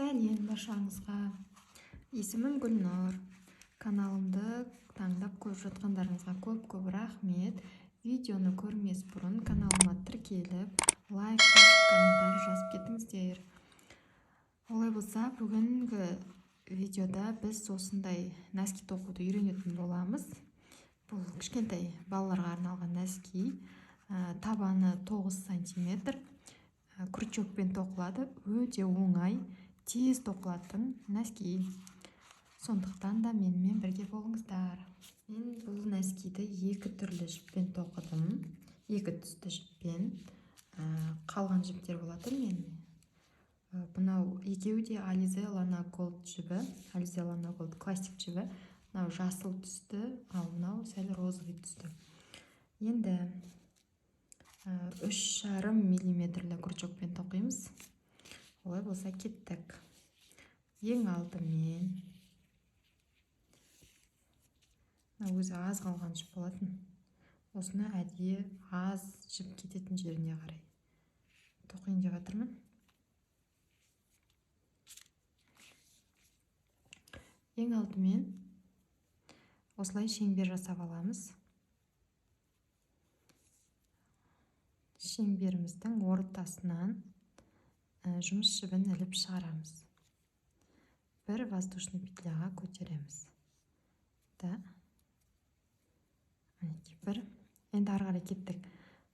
Сәлем баршаңызға. Есімім Гүлнұр. Каналымды таңдап көріп жатқандарыңызға көп рахмет. Видеоны көрмес бұрын каналыма тіркеліп, лайк басып, комментарий жазып кетіңіздер. Олай болса, бүгінгі видеода біз осындай нәски тоқуды үйренетін боламыз. Бұл кішкентай балаларға арналған нәски. Табаны 9 сантиметр. Крючокпен тоқылады, өте оңай, тез тоқылатын нәски. Сондықтан да менімен бірге болыңыздар. Мен бұл нәскиді екі түрлі жіппен тоқыдым. Екі түсті жіппен. Қалған жіптер болады мен. Бұнау екеуі де Alize Lana Gold жібі, Alize Lana Gold классик жібі. Бұнау жасыл түсті, ал бұнау сәл розовый түсті. Енді 3,5 миллиметрлі крючокпен тоқимыз. Олай болса кеттік. Ең алдымен өзі аз қалған жіп болатын. Осыны әдейі аз жіп кететін жеріне қарай тоқиын деп жатырмын. Ең алдымен осылай шеңбер жасап аламыз. Шеңберіміздің ортасынан жұмыс жібін іліп шығарамыз. Бір воздушный петляға көтереміз. Бір. Енді ары қарай кеттік.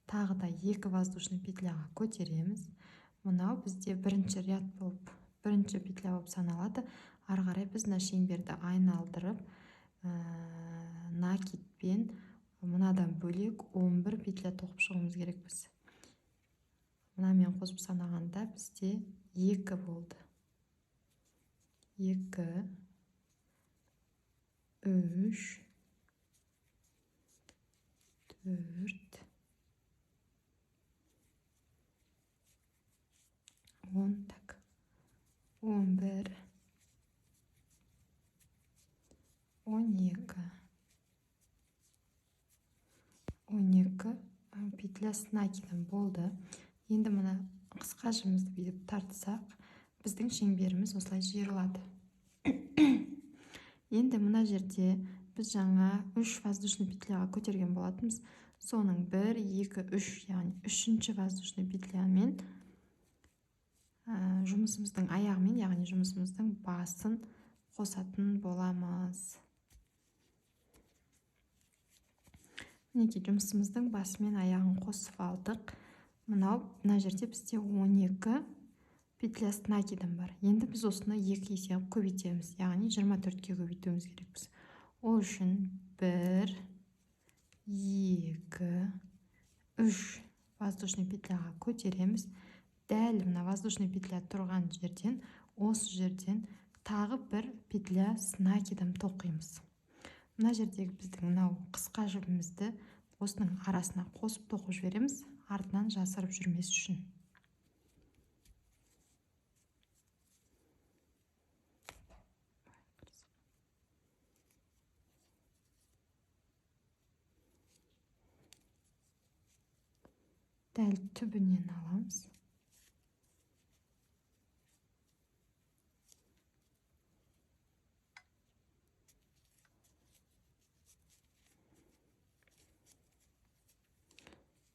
Тағы да екі воздушный петляға көтереміз. Мұнау бізде бірінші ряд болып, бірінші петля болып саналады. Ары қарай біз шеңберді айналдырып, накидпен мынадан бөлек 11 петля тоқып шығуымыз керекпіз. Мұнамен қосып санағанда бізде 2 болды. 2, 3, 4, 10, 11, 12, 12 петля с накидом болды. Енді мұна қысқа жібімізді бүйтіп тартсақ, біздің шеңберіміз осылай жиырылады. Енді мұна жерде біз жаңа 3 воздушный петляға көтерген болатынбыз. Соның 1, 2, 3, яғни 3-ші воздушный петлямен жұмысымыздың аяғымен, яғни жұмысымыздың басын қосатын боламыз. Мінекей жұмысымыздың басы мен аяғын қосып алдық. Мына жерде бізде 12 петля с накидом бар. Енді біз осыны 2 есе көбейтеміз, яғни 24-ке көбейтуіміз керекпіз. Ол үшін 1, 2, 3 воздушный петляға көтереміз. Дәл мына воздушный петля тұрған жерден, осы жерден тағы бір петля с накидом тоқимыз. Мына жердегі біздің мынау қысқа жібімізді осының арасына қосып тоқып жібереміз, артынан жасырып жүрмес үшін. Дәл түбінен аламыз.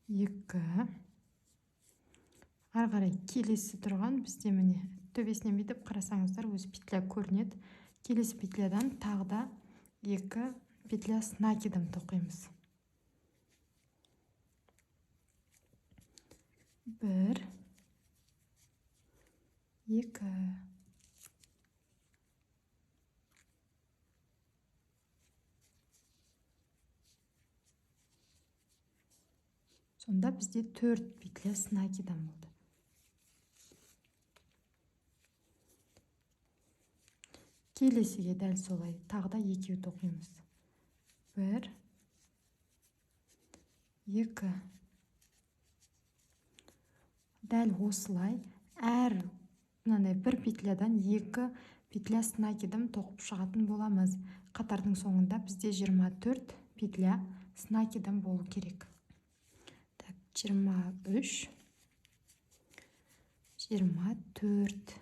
Екі. Ары қарай келесі тұрған бізде міне төбесінен бүйтіп қарасаңыздар өзі петля көрінеді. Келесі петлядан тағы да 2 петля с накидом тоқимыз. 1, 2. Сонда бізде 4 петля с накидом болды. Келесіге дәл солай тағы да 2 тоқимыз. 1, 2. Дәл осылай әр бір петлядан 2 петля с накидом тоқып шығатын боламыз. Қатардың соңында бізде 24 петля с накидом болу керек. 23, 24.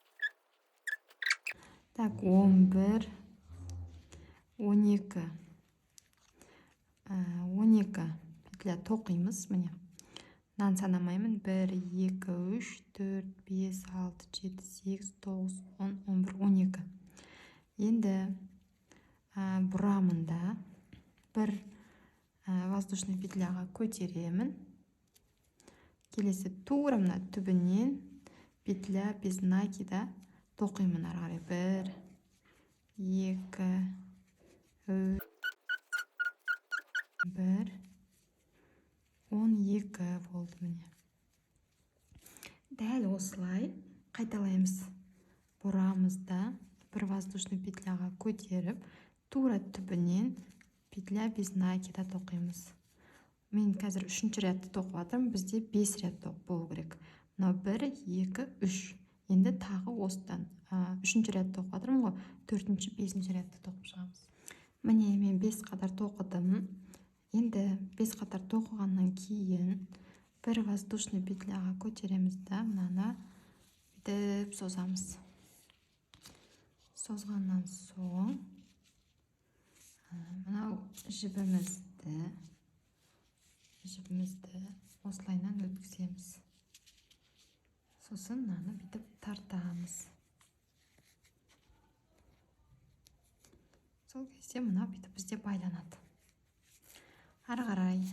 Так, 11, 12. 12 петля тоқимыз. Міне. Мынаны санамаймын. 1, 2, 3, 4, 5, 6, 7, 8, 9, 10, 11, 12. Енді бұрамында бір воздушный петляға көтеремін. Келесі тура мына түбінен петля без накида тоқимын ары қарай. 1, 2, 3, 12 болды міне. Дәл осылай қайталаймыз. Бұрамызда бір воздушный петляға көтеріп, тура түбінен петля без накида тоқимыз. Мен қазір 3-ші рядты тоқып жатырмын, бізде 5 ряд тоқып болу керек. Мынау 1, 2, 3. Енді тағы осыдан 3-ші рядты тоқып жатырмын ғой, 4-ші, 5-ші рядты тоқып шығамыз. Міне мен 5 қатар тоқыдым. Енді 5 қатар тоқығаннан кейін бір воздушный петляға көтереміз да, мынаны бүйтіп созамыз. Созғаннан соң мынау жібімізді осылайнан өткіземіз. Сосын мынаны бүйтіп тартамыз. Сол кезде мынау бүйтіп бізде байланады. Ары қарай.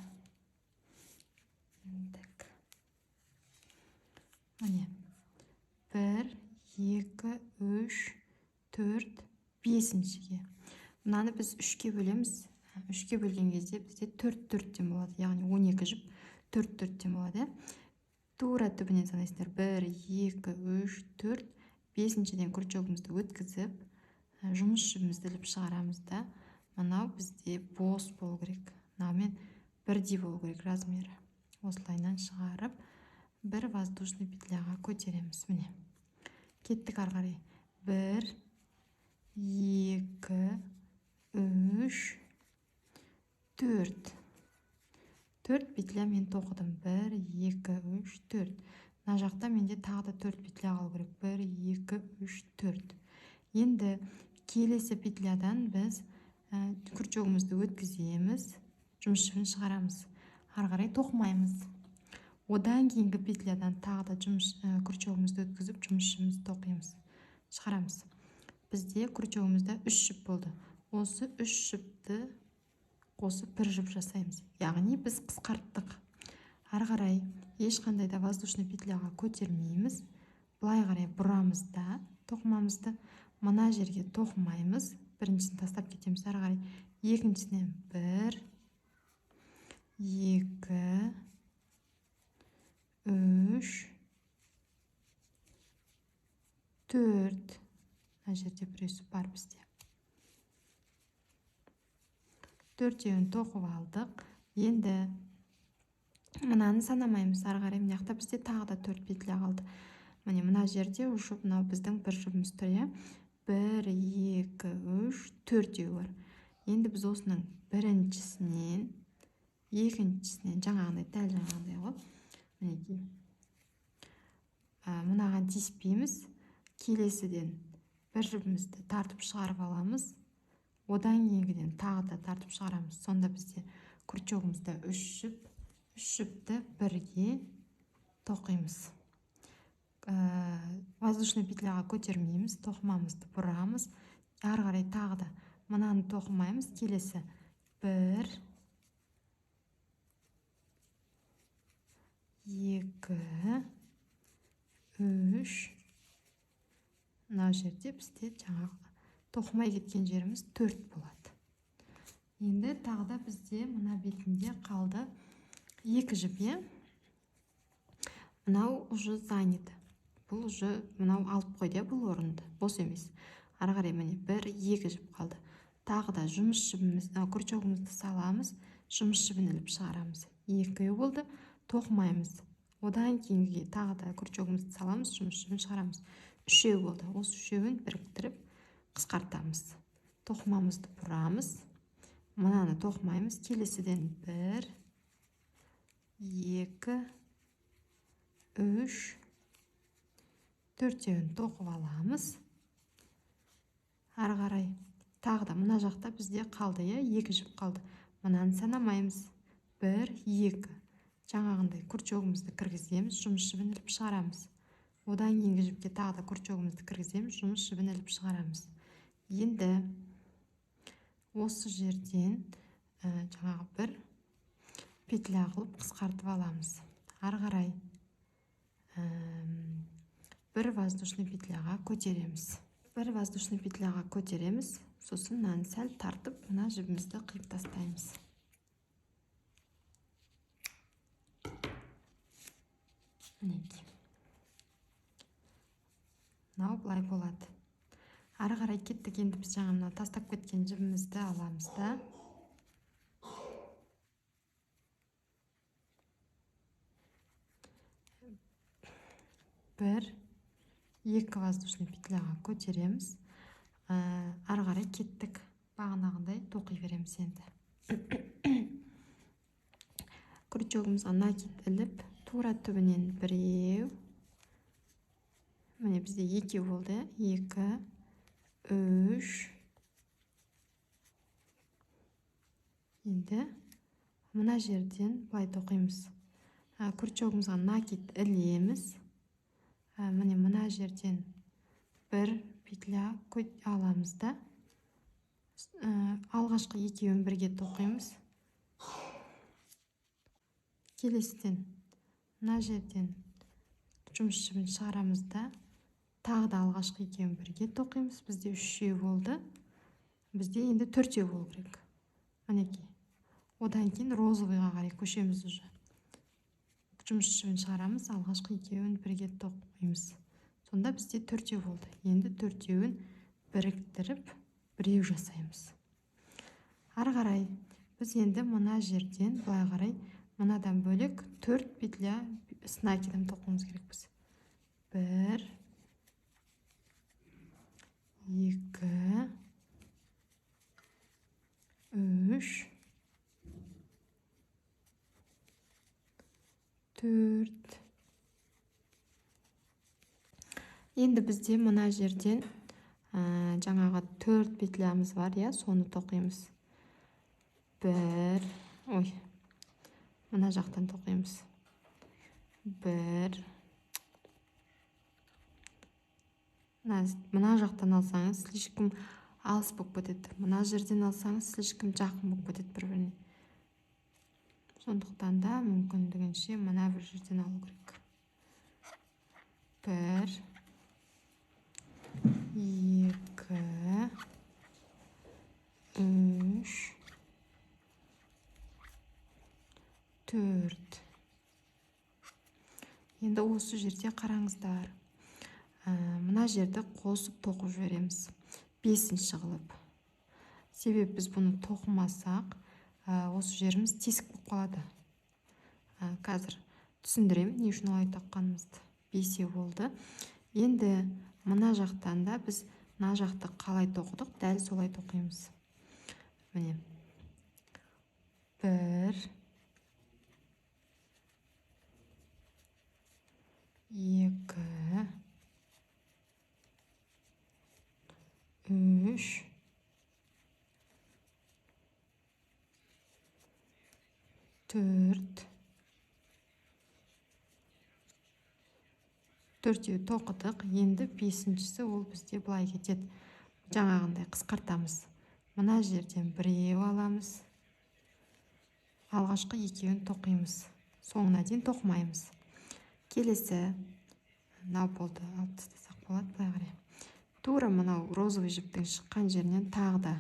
Міне. 1, 2, 3, 4, 5-шіге. Мынаны біз 3-ке бөлеміз. 3-ке бөлген кезде бізде 4-4-тен болады. Яғни 12 жіп 4-4-тен болады. Тура түбінен санайсыңдар. 1, 2, 3, 4, 5-шіден күрчогымызды өткізіп, жұмыс жібімізді іліп шығарамыз да. Мынау бізде бос болу керек. Мынаумен бірдей болу керек размері. Осылайнан шығарып, бір воздушный петляға көтереміз. Міне. Кеттік ары қарай. 1, 2, 3, 4. 4 петля мен тоқыдым. 1, 2, 3, 4. Мына жақта менде тағы да 4 петля қалу керек. 1, 2, 3, 4. Енді келесі петлядан біз күрчогымызды өткіземіз, жұмыс жібін шығарамыз. Ары қарай тоқымаймыз. Одан кейінгі петлядан тағы да күрчогымызды өткізіп, жұмыс жібімізді тоқимыз, шығарамыз. Бізде күрчогымызда 3 жіп болды. Осы 3 жіпті қосып 1 жіп жасаймыз. Яғни біз қысқарттық. Ары қарай ешқандай да воздушный петляға көтермейміз. Бұлай қарай бұрамызда тоқымамызды. Мына жерге тоқымаймыз. Біріншісін тастап кетеміз. Ары қарай екіншісінен 1, 2, 3, 4. Мына жерде бүресіп бар бізде. 4-еуін тоқып алдық. Енді мынаны санамаймыз. Ары қарай мына жақта бізде тағы да 4 петля қалды. Міне мына жерде уже мынау біздің бір жібіміз тұр. 1, 2, 3, 4-еу бар. Енді біз осының біріншісінен, екіншісінен дәл жаңағындай ғой. Мінекей. Мынаған тиіспейміз. Келесіден бір жібімізді тартып шығарып аламыз. Одан кейінгіден тағы да тартып шығарамыз. Сонда бізде күрчогымызда 3 жіпті бірге тоқимыз. Воздушный петляға көтермейміз, тоқымамызды бұрамыз. Ары қарай тағы да мынаны тоқымаймыз. Келесі 1, 2, 3. Мына жерде бізде жаңағы тоқымай кеткен жеріміз 4 болады. Енді тағы да бізде мына бетінде қалды 2 жіп. Мынау уже занято. Бұл уже мынау алып қойды, бұл орынды, бос емес. Ары қарай міне 1, 2 жіп қалды. Тағы да жұмыс жібімізді, күрчогымызды саламыз, жұмыс жібін іліп шығарамыз. 2 болды, тоқымаймыз. Одан кейінге тағы да күрчогымызды саламыз, жұмыс жібін шығарамыз. 3 болды. Осы 3-еуін біріктіріп қысқартамыз. Тоқымамызды бұрамыз. Мынаны тоқымаймыз. Келесіден 1, 2, 3, 4-еуін тоқып аламыз. ары қарай тағы да мына жақта бізде қалды, иә, 2 жіп қалды. Мынаны санамаймыз. 1, 2. Жаңағындай күрчөгімізді кіргіземіз, жұмыс жібін іліп шығарамыз. Одан кейінгі жіпке тағы да күрчөгімізді кіргіземіз, жұмыс жібін іліп шығарамыз. Енді осы жерден жаңағы бір петля қылып қысқартып аламыз. Ары қарай бір воздушный петляға көтереміз. Бір воздушный петляға көтереміз, сосын мынаны сәл тартып, мына жібімізді қиып тастаймыз. Мінекей. Мынау былай болады. Ары қарай кеттік. Енді біз жаңа мына тастап кеткен жібімізді аламыз да. Бір, 2 воздушный петляға көтереміз. Ары қарай кеттік. Бағанағындай тоқи береміз енді. Күрчөгімізге накид іліп, тура түбінен біреу. Міне бізде 2 болды. 2, 3. Енді мына жерден былай тоқимыз. Күрчөгімізге накид ілеміз. Міне мына жерден бір петля аламыз да. Алғашқы екеуін бірге тоқимыз. Келесіден мына жерден жұмыс жібін шығарамыз да, тағы да алғашқы екеуін бірге тоқимыз. Бізде 3 болды. Бізде енді 4 болу керек. Мінекей. Одан кейін розовыйға қарай көшеміз уже. Жұмыс жібін шығарамыз, алғашқы екеуін бірге тоқимыз. Сонда бізде 4 болды. Енді 4-еуін біріктіріп, біреу жасаймыз. Ары қарай біз енді мына жерден былай қарай мынадан бөлек 4 петля с накидом тоқуымыз керекпіз. 1, 2, 3, 4. Енді бізде мына жерден жаңағы 4 петлямыз бар, я, соны тоқимыз. 1, мына жақтан тоқимыз. 1. Мына жақтан алсаңыз, слишком алыс болып кетеді. Мына жерден алсаңыз, слишком жақын болып кетеді бір-біріне. Сондықтан да мүмкіндігінше мына бір жерден алу керек. 1, 2, 3, 4. Енді осы жерде қараңыздар. Мына жерді қосып тоқып жібереміз. 5-ші қылып. Себеп біз бұны тоқымасақ, осы жеріміз тесік болып қалады. Қазір түсіндірем, не үшін олай тоққанымызды. 5 болды. Енді мына жақтан да біз мына жақты қалай тоқыдық, дәл солай тоқимыз. Міне. 1, 2, 3, 4. 4-еу тоқыдық. Енді 5-шісі ол бізде былай кетеді. Жаңағындай қысқартамыз. Мына жерден біреу аламыз. Алғашқы екеуін тоқимыз. Соңына дейін тоқымаймыз. Келесі мынау болды. Алып тастасақ болады, былай қарай. Тура мынау розовый жіптің шыққан жерінен тағы да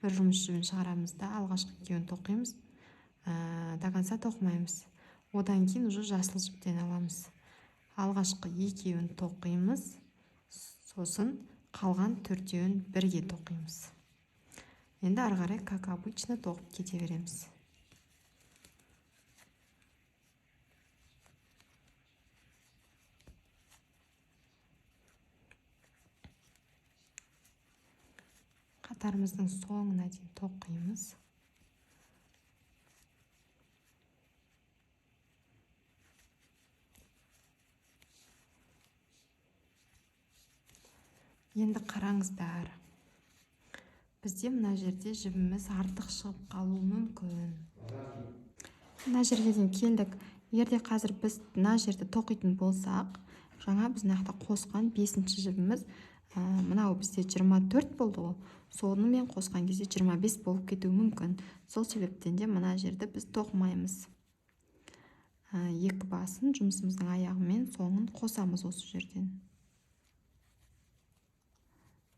бір жұмыс жібін шығарамыз да, алғашқы екеуін тоқимыз. До конца тоқымаймыз. Одан кейін уже жасыл жіптен аламыз. Алғашқы екеуін тоқимыз. Сосын қалған 4-еуін бірге тоқимыз. Енді ары қарай, как обычно, тоқып кете береміз. Қатарымыздың соңына дейін тоқимыз. Енді қараңыздар. бізде мына жерде жібіміз артық шығып қалуы мүмкін. Мына жерге дейін келдік. Егерде қазір біз мына жерді тоқитын болсақ, жаңа біз мына жақта қосқан 5-ші жібіміз мынау бізде 24 болды ғой. Сонымен қосқан кезде 25 болып кетуі мүмкін. Сол себептен де мына жерді біз тоқымаймыз. Екі басын жұмысымыздың аяғы мен соңын қосамыз осы жерден.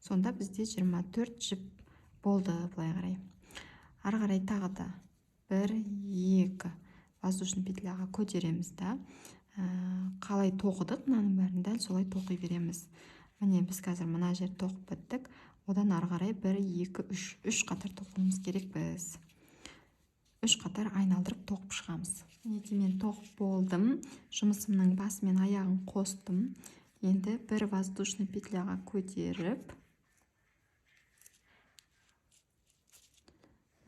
Сонда бізде 24 жіп болды былай қарай. Ары қарай тағы да 1-2 воздушный петляға көтереміз да. Қалай тоқыдық, мынаның бәрін дәл солай тоқи береміз. Міне біз қазір мына жер тоқып біттік. Одан ары қарай 1-2-3 қатар тоқуымыз керек біз. 3 қатар айналдырып тоқып шығамыз. Мінекей мен тоқып болдым. Жұмысымның басы мен аяғын қостым. Енді бір воздушный петляға көтеріп,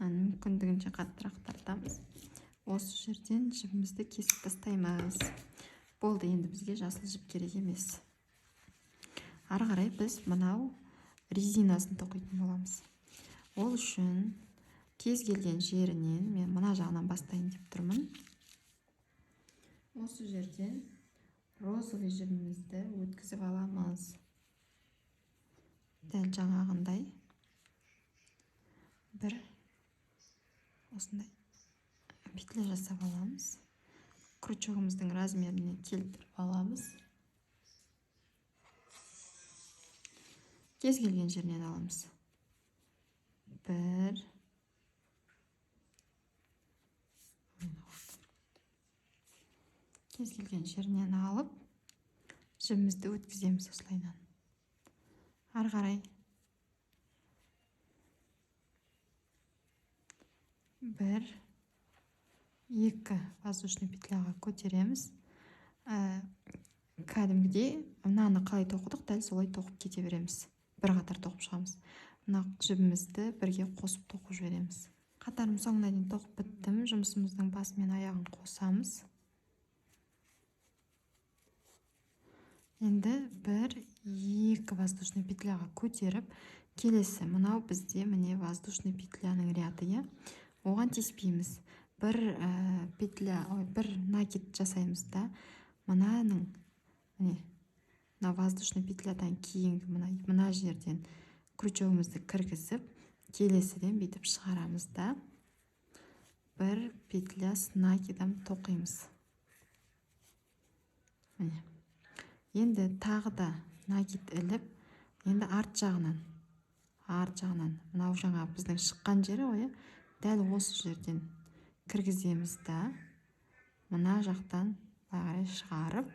мүмкіндігінше қаттырақ тартамыз. Осы жерден жібімізді кесіп тастаймыз. Болды, енді бізге жасыл жіп керек емес. Ары қарай біз мынау резинасын тоқитын боламыз. Ол үшін кез келген жерінен мен мына жағынан бастайын деп тұрмын. Осы жерден розовый жібімізді өткізіп аламыз. Дәл жаңағындай бір осындай петля жасап аламыз. Крючогымыздың размеріне келтіріп аламыз. Кез келген жерінен аламыз. Бір. Кез келген жерінен алып, жібімізді өткіземіз осылайынан. Ары қарай. Бір. 2 воздушный петляға көтереміз. Кәдімгідей мынаны қалай тоқыдық, дәл солай тоқып кете береміз. Бір қатар тоқып шығамыз. Мына жібімізді бірге қосып тоқып жібереміз. Қатарым соңына дейін тоқып біттім. Жұмысымыздың басы мен аяғын қосамыз. Енді 1-2 воздушный петляға көтеріп, келесі мынау бізде міне воздушный петляның ряды. Оған теспейміз. Бір накид жасаймыз да, мынаның мына воздушный петлядан кейінгі мына жерден крючогымызды кіргізіп, келесіден бүйтіп шығарамыз да, бір петля с накидом тоқимыз. Енді тағы да накид іліп, енді арт жағынан мынау жаңа біздің шыққан жері ғой, дәл осы жерден кіргіземіз да, мына жақтан бағарай шығарып,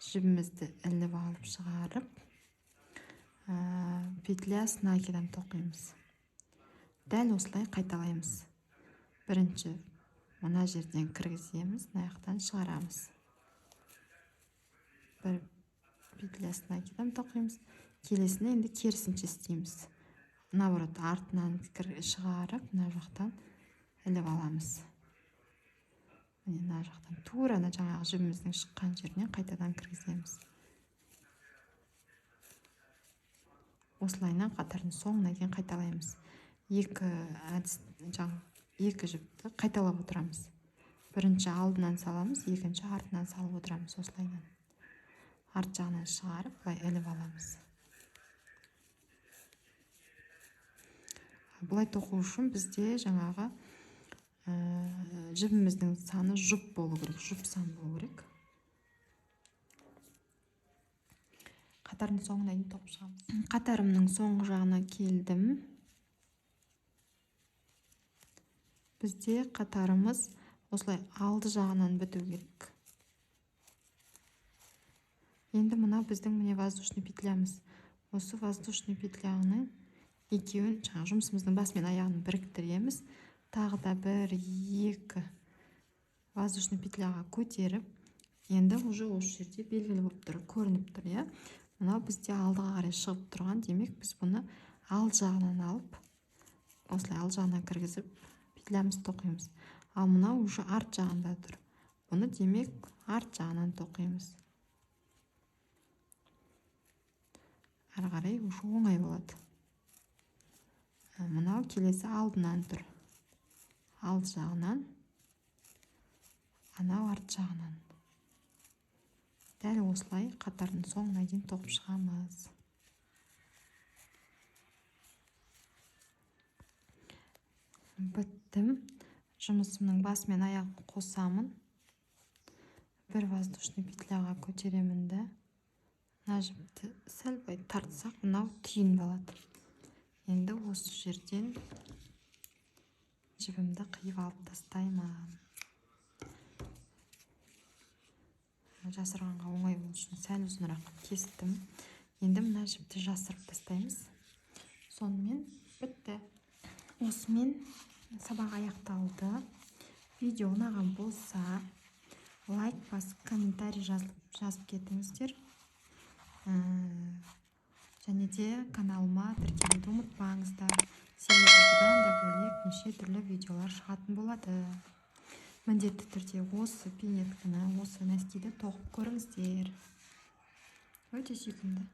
жібімізді іліп алып шығарып, петля с накидом тоқимыз. Дәл осылай қайталаймыз. Бірінші мына жерден кіргіземіз, мына жақтан шығарамыз. Бір петля с накидом тоқимыз. Келесіне енді керісінше істейміз. Наоборот, артынан шығарып, мына жақтан іліп аламыз. Мына жақтан тура жаңағы жібіміздің шыққан жерінен қайтадан кіргіземіз. Осылайынан қатардың соңына дейін қайталаймыз. Екі жіпті қайталап отырамыз. Бірінші алдынан саламыз, екінші артынан салып отырамыз осылайынан. Арт жағынан шығарып, бұлай іліп аламыз. Бұлай тоқу үшін бізде жаңағы жібіміздің саны жұп болу керек, жұп сан болу керек. Қатардың соңына дейін тоқып шығамыз. Қатарымның соңғы жағына келдім. Бізде қатарымыз осылай алды жағынан біту керек. Енді мына біздің міне воздушный петлямыз. Осы воздушный петляның екеуін жұмысымыздың басы мен аяғын біріктіреміз. Тағы да 1-2 воздушный петляға көтеріп, енді уже осы жерде белгілі болып тұр, көрініп тұр, я. Мынау бізде алдыға қарай шығып тұрған, демек біз бұны алды жағынан алып, осылай алды жағынан кіргізіп, петлямызды тоқимыз. Ал мынау уже арт жағында тұр. Бұны демек арт жағынан тоқимыз. Ары қарай уже оңай болады. Мынау келесі алдынан тұр. Алды жағынан, анау арт жағынан. Дәл осылай қатардың соңына дейін тоқып шығамыз. Біттім. Жұмысымның басы мен аяғын қосамын. Бір воздушный петляға көтеремін да. Мына жіпті сәл былай тартсақ, мынау түйін болады. Енді осы жерден жібімді қиып алып тастаймын. Жасырғанға оңай болу үшін сәл ұзынырақ кестім. Енді мына жіпті жасырып тастаймыз. Сонымен бітті. Осымен сабақ аяқталды. Видео ұнаған болса, лайк басып, комментарий жазып кетіңіздер. Және де каналыма тіркелуді ұмытпаңыздар. Себебі бұдан да бөлек неше түрлі видеолар шығатын болады. Міндетті түрде осы пинетканы, осы нәскиді тоқып көріңіздер. Өте сүйкімді.